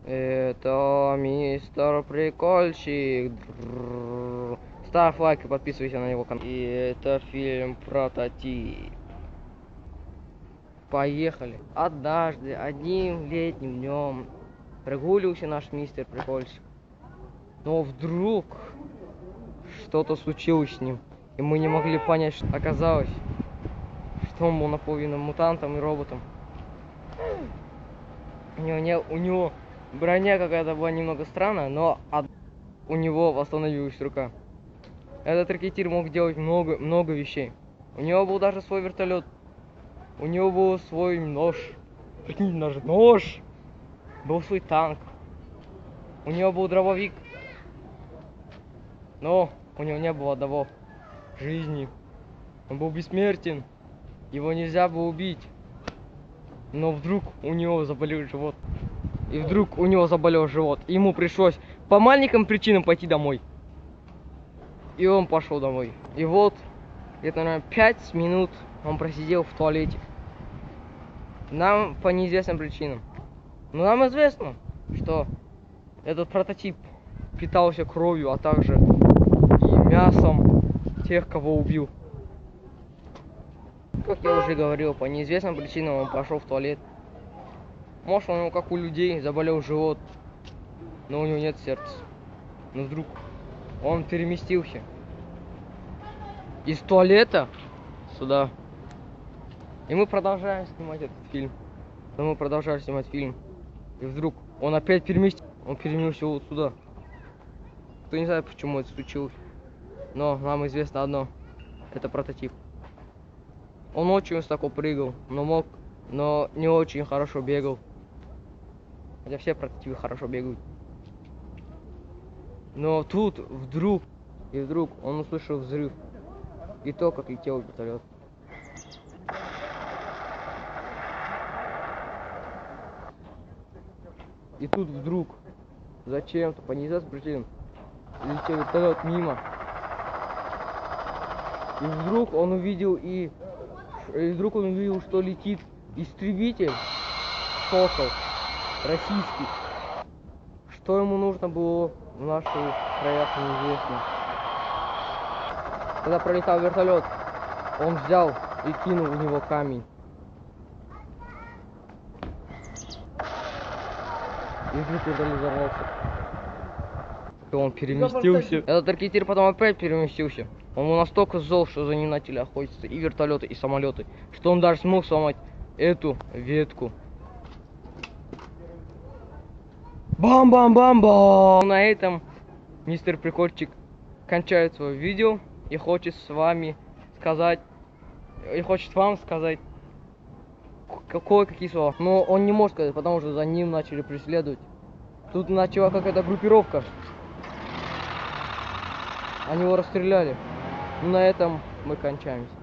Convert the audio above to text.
Это мистер Прикольщик. Ставь лайк и подписывайся на его канал. И это фильм «Прототип». Поехали. Однажды, одним летним днем прогуливался наш мистер Прикольщик. Но вдруг что-то случилось с ним. И мы не могли понять, что оказалось, что он был наполовину мутантом и роботом. У него броня какая-то была немного странная, но у него восстановилась рука. Этот ракетир мог делать много вещей. У него был даже свой вертолет. У него был свой нож. Прикинь, даже нож. Был свой танк. У него был дробовик. Но у него не было одного жизни. Он был бессмертен. Его нельзя было убить. Но вдруг у него заболел живот. И вдруг у него заболел живот. И ему пришлось по маленьким причинам пойти домой. И он пошел домой. И вот, где-то, наверное, 5 минут он просидел в туалете. Нам по неизвестным причинам. Но нам известно, что этот прототип питался кровью, а также и мясом тех, кого убил. Как я уже говорил, по неизвестным причинам он пошел в туалет. Может, у него, как у людей, заболел живот, но у него нет сердца. Но вдруг он переместился из туалета сюда. И мы продолжаем снимать этот фильм. Но мы продолжаем снимать фильм. И вдруг он опять переместился вот сюда. Кто не знает, почему это случилось. Но нам известно одно. Это прототип. Он очень высоко прыгал, но не очень хорошо бегал. Хотя все прототипы хорошо бегают. Но тут вдруг он услышал взрыв. И то, как летел вертолет. И тут вдруг зачем-то по неизвестным причинам летел вертолет мимо. И вдруг он увидел что летит истребитель Сокол российский. Что ему нужно было в наших краях, неизвестно. Когда пролетал вертолет, он взял и кинул в него камень. И вдруг вертолет взорвался. И он переместился. Этот ракетир потом опять переместился. Он был настолько зол, что за ним начали охотиться и вертолеты, и самолеты, что он даже смог сломать эту ветку. Бам-бам-бам-бам! На этом мистер Прикольчик кончает свое видео и хочет вам сказать какие слова. Но он не может сказать, потому что за ним начали преследовать. Тут начала какая-то группировка. Они его расстреляли. На этом мы кончаемся.